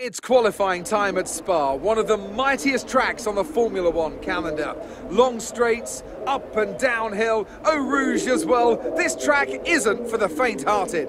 It's qualifying time at Spa, one of the mightiest tracks on the Formula One calendar. Long straights, up and downhill, Eau Rouge as well. This track isn't for the faint-hearted.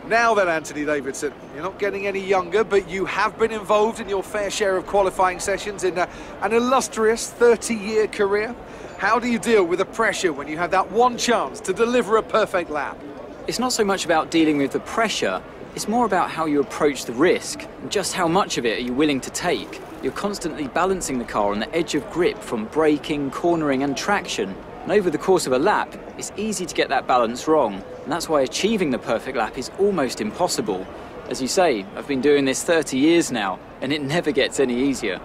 Now then, Anthony Davidson, you're not getting any younger, but you have been involved in your fair share of qualifying sessions in an illustrious 30-year career. How do you deal with the pressure when you have that one chance to deliver a perfect lap? It's not so much about dealing with the pressure, it's more about how you approach the risk, and just how much of it are you willing to take. You're constantly balancing the car on the edge of grip from braking, cornering and traction. And over the course of a lap, it's easy to get that balance wrong, and that's why achieving the perfect lap is almost impossible. As you say, I've been doing this 30 years now, and it never gets any easier.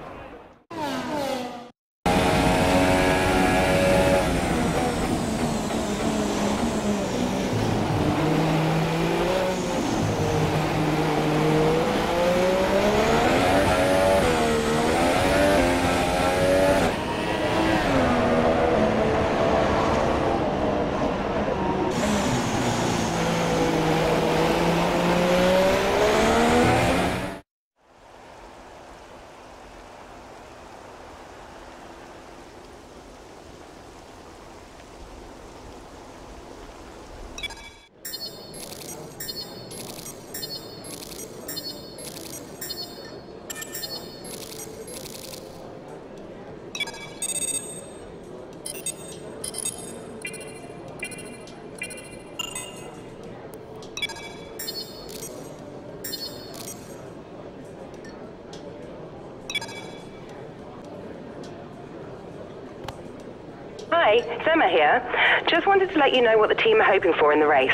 Hi, it's Emma here. Just wanted to let you know what the team are hoping for in the race.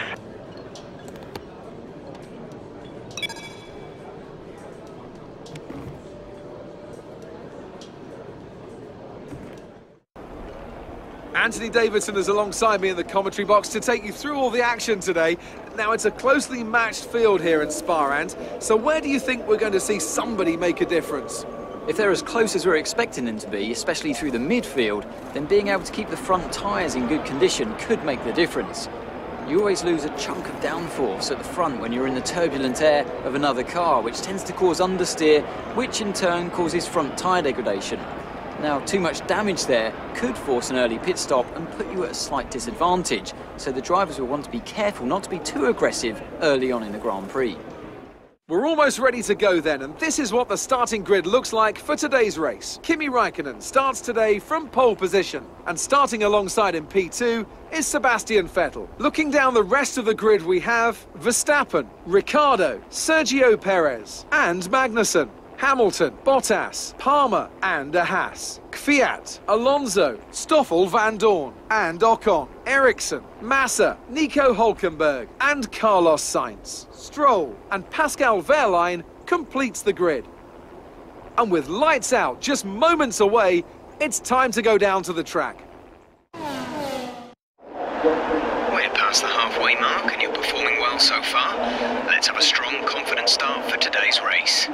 Anthony Davidson is alongside me in the commentary box to take you through all the action today. Now, it's a closely matched field here in Spa, Ant, so where do you think we're going to see somebody make a difference? If they're as close as we're expecting them to be, especially through the midfield, then being able to keep the front tyres in good condition could make the difference. You always lose a chunk of downforce at the front when you're in the turbulent air of another car, which tends to cause understeer, which in turn causes front tyre degradation. Now, too much damage there could force an early pit stop and put you at a slight disadvantage, so the drivers will want to be careful not to be too aggressive early on in the Grand Prix. We're almost ready to go then, and this is what the starting grid looks like for today's race. Kimi Räikkönen starts today from pole position, and starting alongside in P2 is Sebastian Vettel. Looking down the rest of the grid, we have Verstappen, Ricciardo, Sergio Perez and Magnussen, Hamilton, Bottas, Palmer and a Haas, Kvyat, Alonso, Stoffel Van Dorn and Ocon, Ericsson, Massa, Nico Hülkenberg and Carlos Sainz. Stroll and Pascal Wehrlein completes the grid. And with lights out just moments away, it's time to go down to the track. We're past the halfway mark and you're performing well so far. Let's have a strong, confident start for today's race.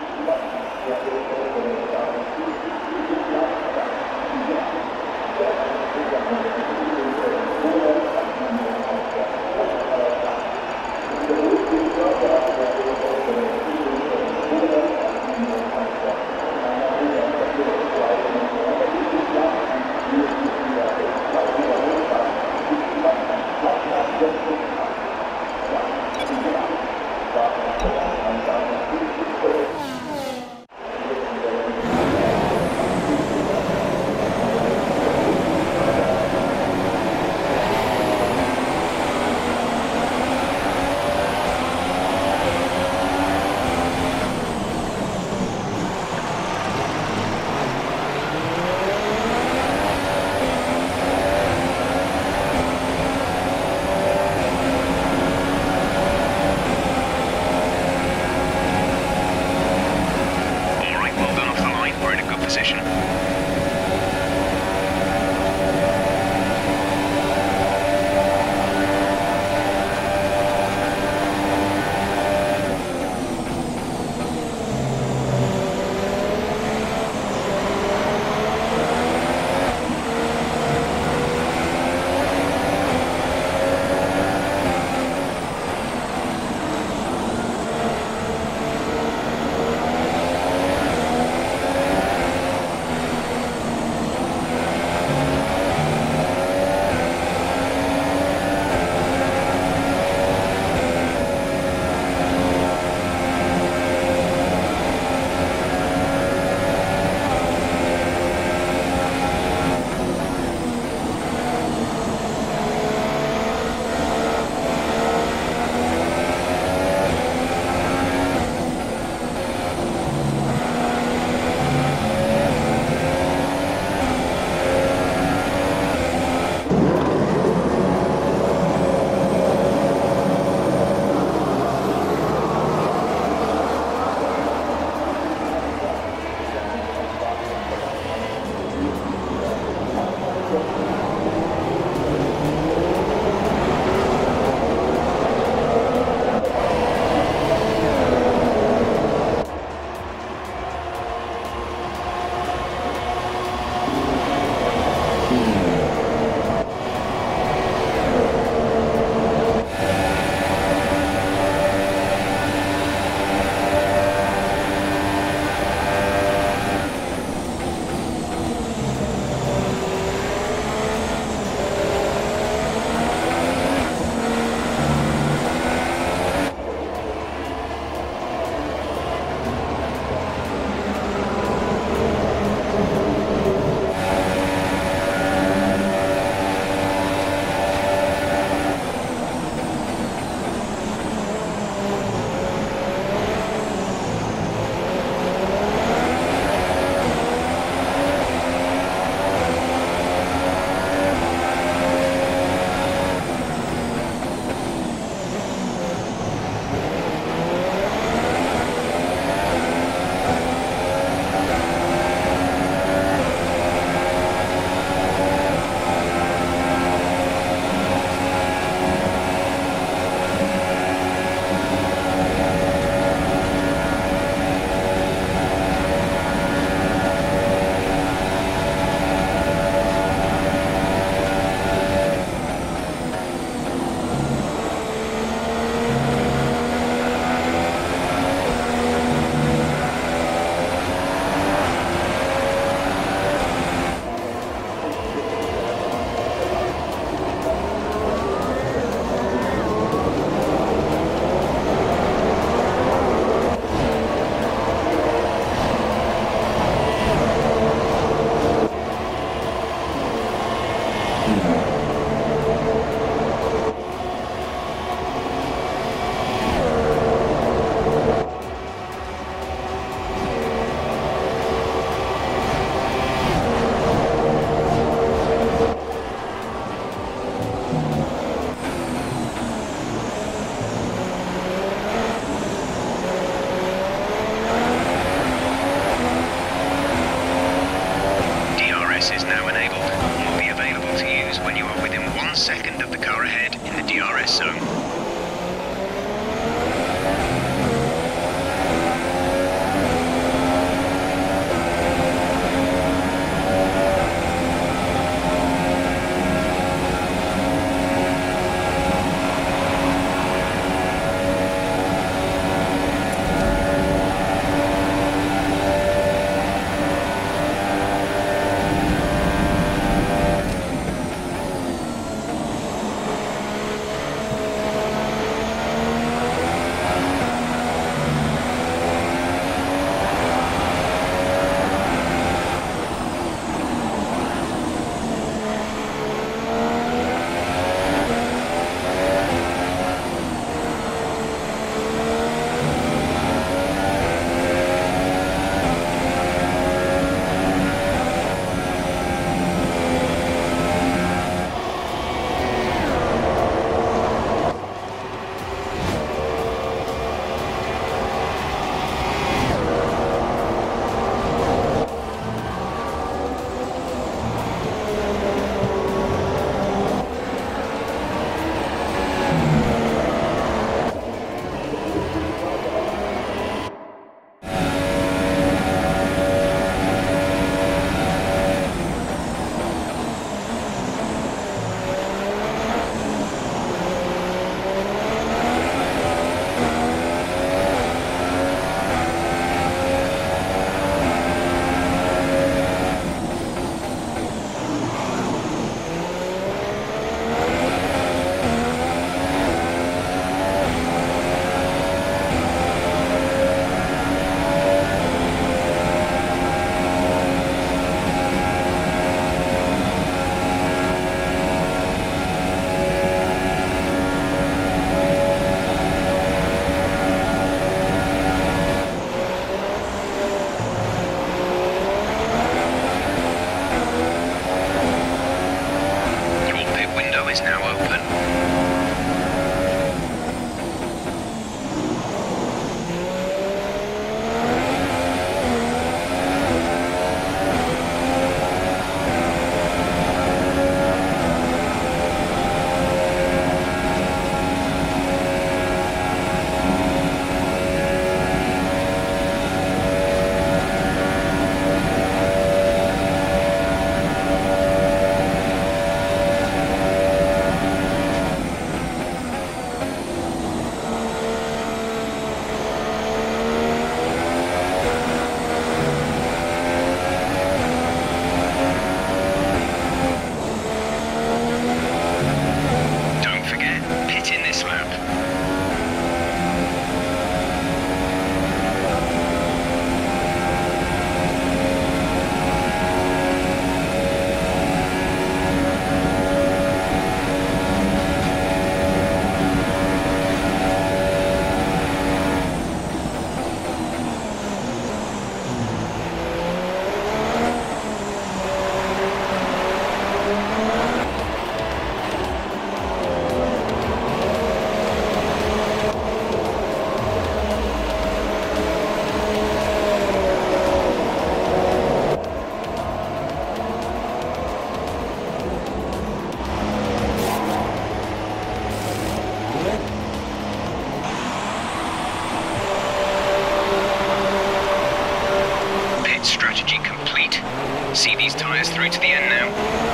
Tyres through to the end now.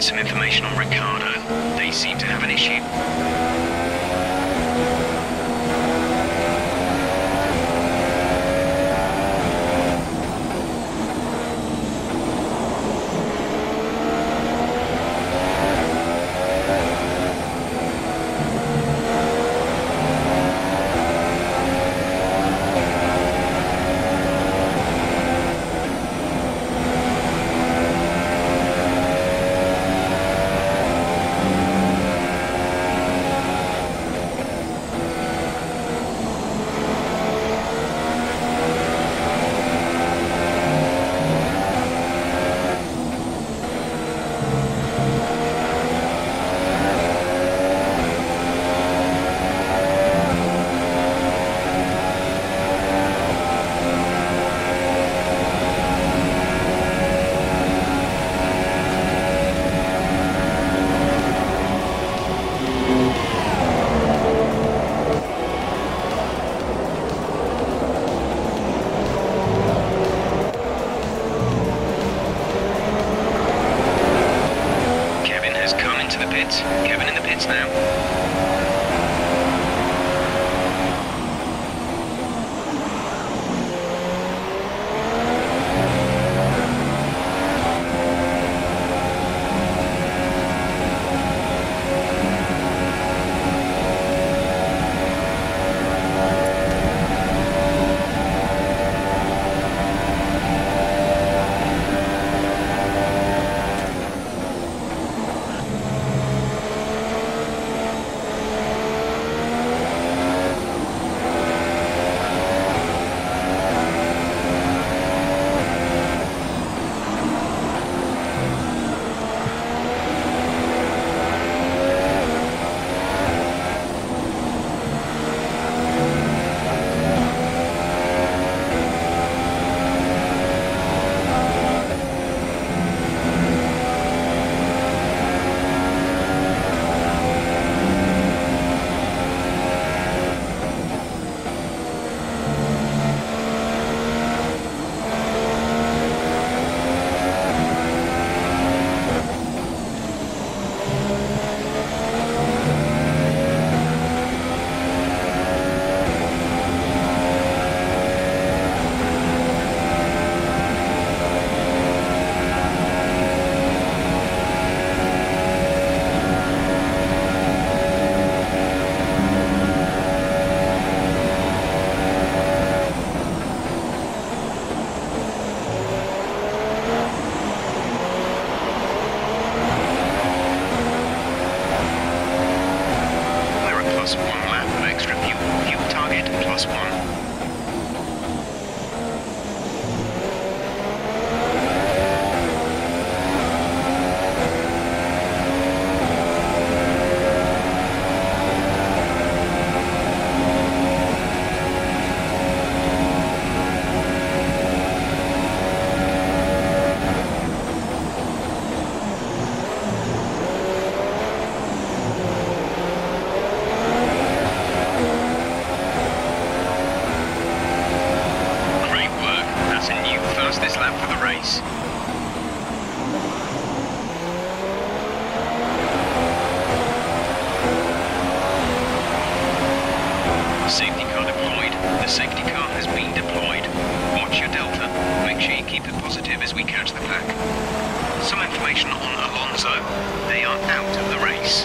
Some information on Ricardo. They seem to have an issue. Kevin in the pits now. Safety car deployed. The safety car has been deployed. Watch your delta. Make sure you keep it positive as we catch the pack. Some information on Alonso. They are out of the race.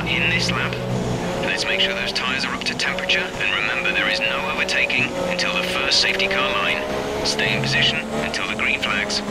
car in this lap. Let's make sure those tyres are up to temperature, and remember there is no overtaking until the first safety car line. Stay in position until the green flags.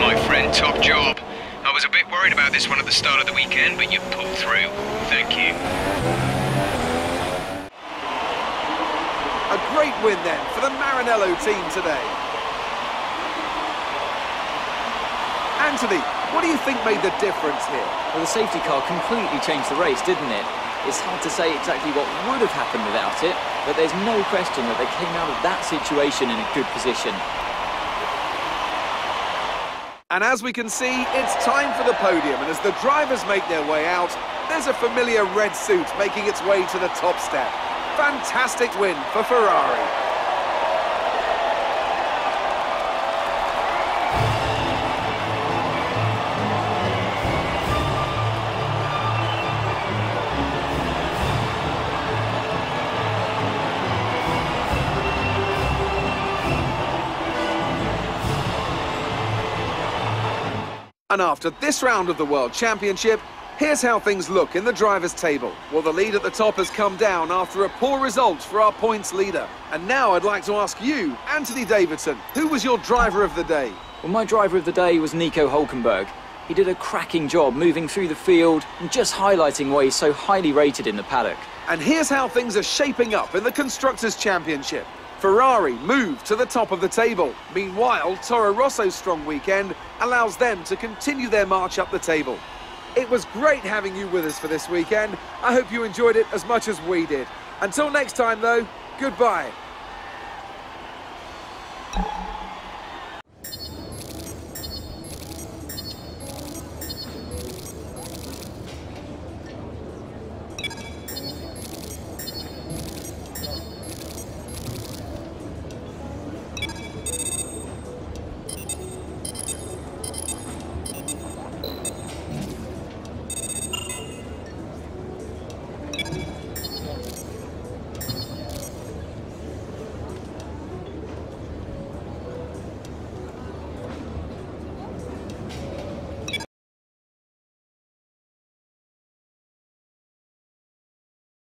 my friend, top job. I was a bit worried about this one at the start of the weekend, but you pulled through. Thank you. A great win then for the Maranello team today. Anthony, what do you think made the difference here? Well, the safety car completely changed the race, didn't it? It's hard to say exactly what would have happened without it, but there's no question that they came out of that situation in a good position. And as we can see, it's time for the podium, and as the drivers make their way out, there's a familiar red suit making its way to the top step. Fantastic win for Ferrari. And after this round of the World Championship, here's how things look in the drivers' table. Well, the lead at the top has come down after a poor result for our points leader. And now I'd like to ask you, Anthony Davidson, who was your driver of the day? Well, my driver of the day was Nico Hülkenberg. He did a cracking job moving through the field and just highlighting why he's so highly rated in the paddock. And here's how things are shaping up in the Constructors' Championship. Ferrari moved to the top of the table. Meanwhile, Toro Rosso's strong weekend allows them to continue their march up the table. It was great having you with us for this weekend. I hope you enjoyed it as much as we did. Until next time, though, goodbye.